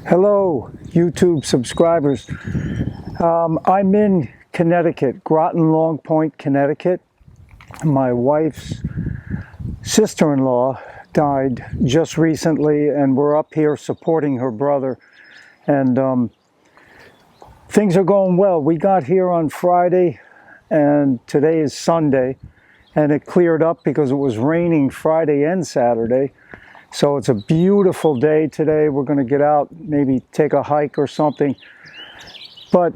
Hello, YouTube subscribers. I'm in Connecticut, Groton Long Point, Connecticut. My wife's sister-in-law died just recently, and we're up here supporting her brother. And things are going well. We got here on Friday, and today is Sunday, and it cleared up because it was raining Friday and Saturday. So it's a beautiful day today. We're going to get out, maybe take a hike or something. But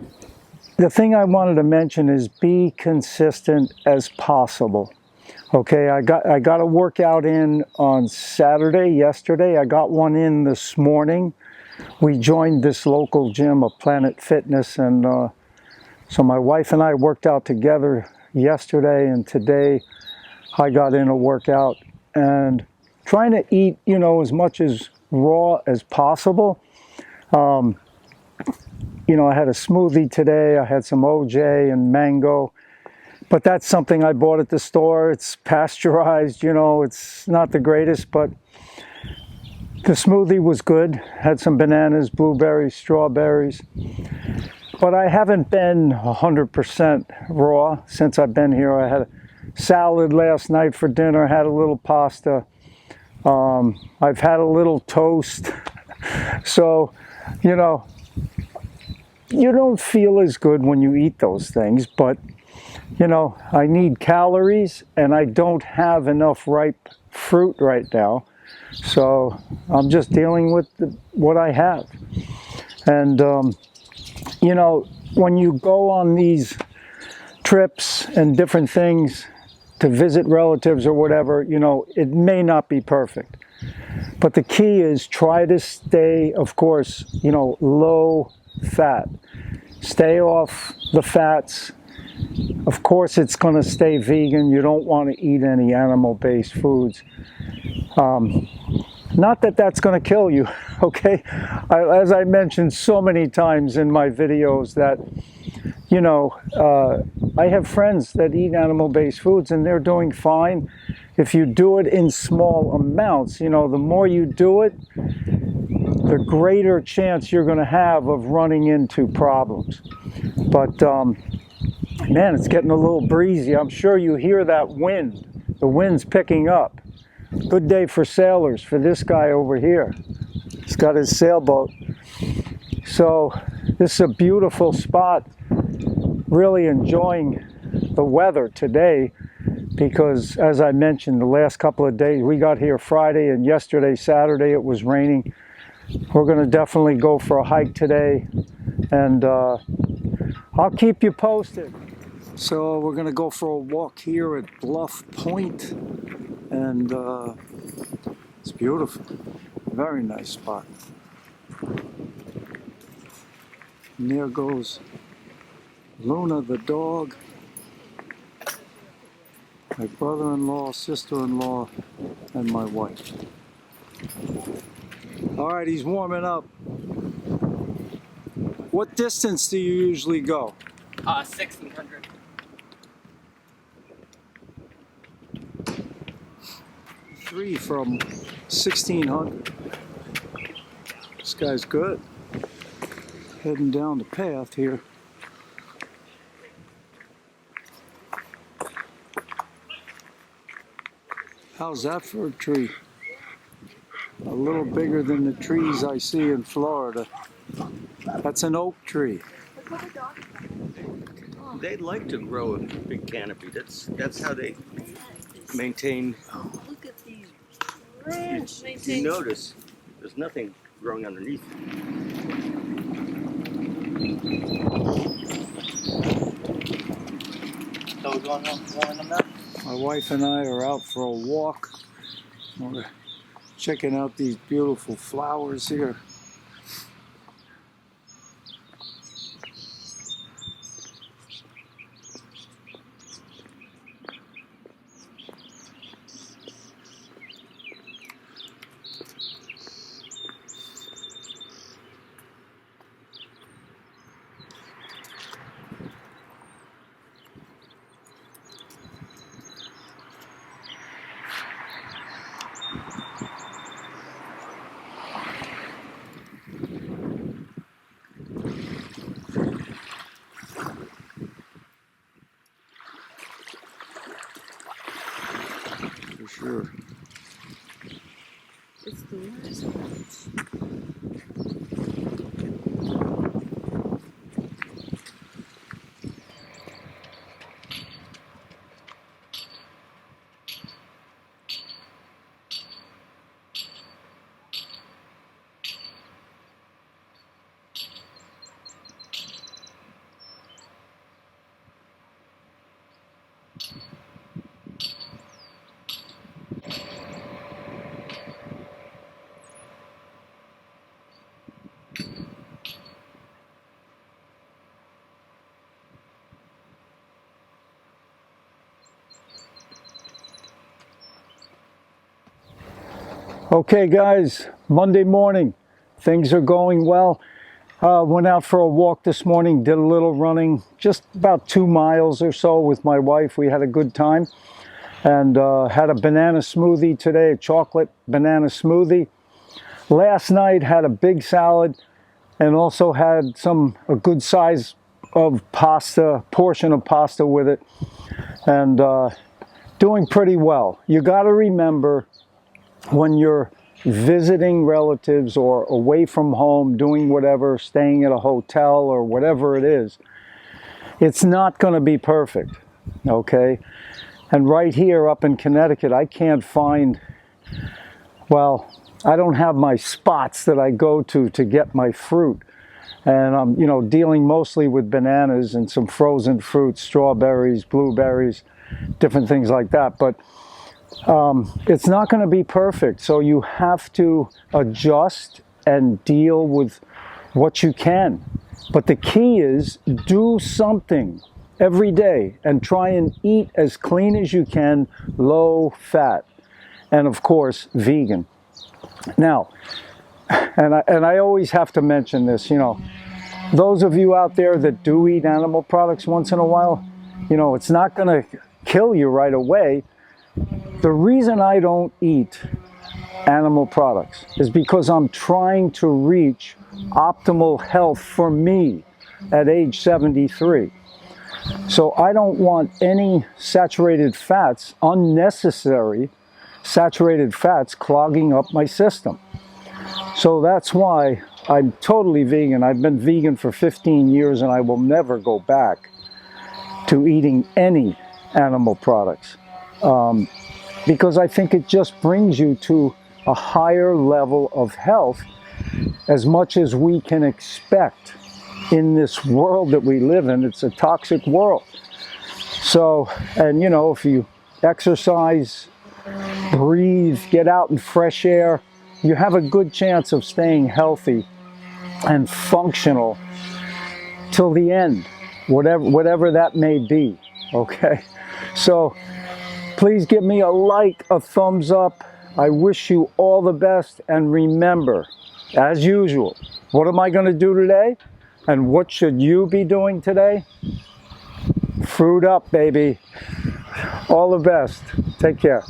the thing I wanted to mention is be consistent as possible. Okay, I got a workout in on Saturday, yesterday. I got one in this morning. We joined this local gym, a Planet Fitness, and so my wife and I worked out together yesterday, and today I got in a workout and trying to eat, as much as raw as possible. I had a smoothie today. I had some OJ and mango, but that's something I bought at the store. It's pasteurized, it's not the greatest, but the smoothie was good. Had some bananas, blueberries, strawberries. But I haven't been 100% raw since I've been here. I had a salad last night for dinner, had a little pasta. I've had a little toast. So, you don't feel as good when you eat those things, but, I need calories and I don't have enough ripe fruit right now. So I'm just dealing with what I have. And, when you go on these trips and different things to visit relatives or whatever, it may not be perfect. But the key is try to stay, of course, low fat. Stay off the fats. Of course, it's going to stay vegan. You don't want to eat any animal-based foods. Not that that's going to kill you, okay? As I mentioned so many times in my videos that, I have friends that eat animal-based foods and they're doing fine. If you do it in small amounts, the more you do it, the greater chance you're going to have of running into problems. But, man, it's getting a little breezy. I'm sure you hear that wind. The wind's picking up. Good day for sailors, for this guy over here. He's got his sailboat. So this is a beautiful spot. Really enjoying the weather today because, as I mentioned, the last couple of days, we got here Friday and yesterday, Saturday, it was raining. We're going to definitely go for a hike today, and I'll keep you posted. So we're going to go for a walk here at Bluff Point, and it's beautiful. Very nice spot. And there goes Luna the dog, my brother-in-law, sister-in-law, and my wife. All right, he's warming up. What distance do you usually go? 1600. 3 from 1600. This guy's good. Heading down the path here. How's that for a tree? A little bigger than the trees I see in Florida. That's an oak tree. They like to grow a big canopy. That's how they maintain. Look at these branches. You notice there's nothing growing underneath. So we're going on them now? My wife and I are out for a walk. We're checking out these beautiful flowers here. Okay guys, Monday morning, things are going well. Went out for a walk this morning, did a little running, just about 2 miles or so with my wife. We had a good time and had a banana smoothie today, a chocolate banana smoothie. Last night had a big salad and also had a good size of pasta, portion of pasta with it, and doing pretty well. You got to remember, when you're visiting relatives or away from home, doing whatever, staying at a hotel or whatever it is, it's not going to be perfect, okay? And right here up in Connecticut, I can't find, well, I don't have my spots that I go to get my fruit. And I'm, dealing mostly with bananas and some frozen fruits, strawberries, blueberries, different things like that. But it's not going to be perfect, so you have to adjust and deal with what you can. But the key is, do something every day and try and eat as clean as you can, low fat, and of course vegan. Now, and I always have to mention this, those of you out there that do eat animal products once in a while, it's not going to kill you right away. The reason I don't eat animal products is because I'm trying to reach optimal health for me at age 73. So I don't want any saturated fats, unnecessary saturated fats, clogging up my system. So that's why I'm totally vegan. I've been vegan for 15 years and I will never go back to eating any animal products. Because I think it just brings you to a higher level of health, as much as we can expect in this world that we live in. It's a toxic world. So, and if you exercise, breathe, get out in fresh air, you have a good chance of staying healthy and functional till the end, whatever that may be, okay? So, please give me a like, a thumbs up. I wish you all the best. And remember, as usual, what am I going to do today? And what should you be doing today? Fruit up, baby. All the best. Take care.